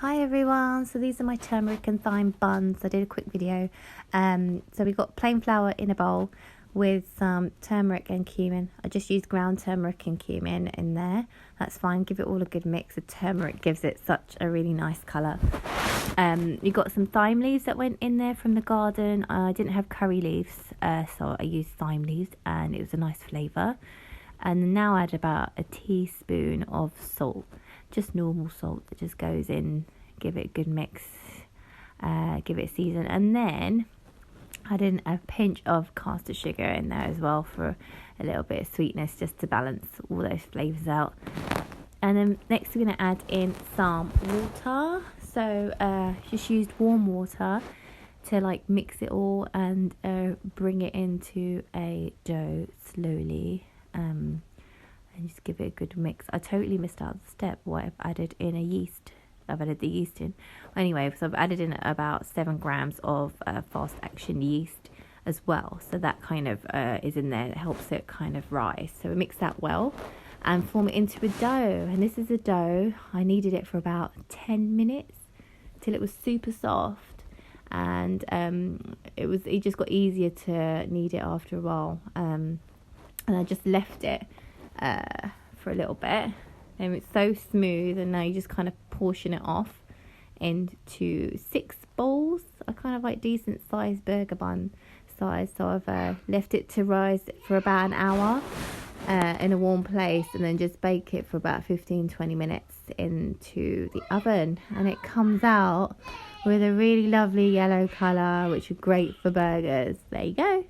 Hi everyone, so these are my turmeric and thyme buns. I did a quick video. So we got plain flour in a bowl with some turmeric and cumin. I just used ground turmeric and cumin in there. That's fine, give it all a good mix. The turmeric gives it such a really nice colour. You got some thyme leaves that went in there from the garden. I didn't have curry leaves, so I used thyme leaves and it was a nice flavour. And now I add about a teaspoon of salt, just normal salt that just goes in, give it a good mix, give it a season. And then add in a pinch of caster sugar in there as well for a little bit of sweetness, just to balance all those flavours out. And then next we're going to add in some water. So just used warm water to like mix it all and bring it into a dough slowly. And just give it a good mix. I totally missed out the step what I've added in a yeast. I've added the yeast in. Anyway, so I've added in about 7 grams of fast action yeast as well. So that kind of is in there. It helps it kind of rise. So we mix that well and form it into a dough. And this is a dough. I kneaded it for about 10 minutes till it was super soft. And it just got easier to knead it after a while. And I just left it for a little bit, and it's so smooth. And now you just kind of portion it off into 6 bowls. I kind of like decent sized burger bun size, so I've left it to rise for about an hour in a warm place, and then just bake it for about 15-20 minutes into the oven, and it comes out with a really lovely yellow colour, which is great for burgers. There you go.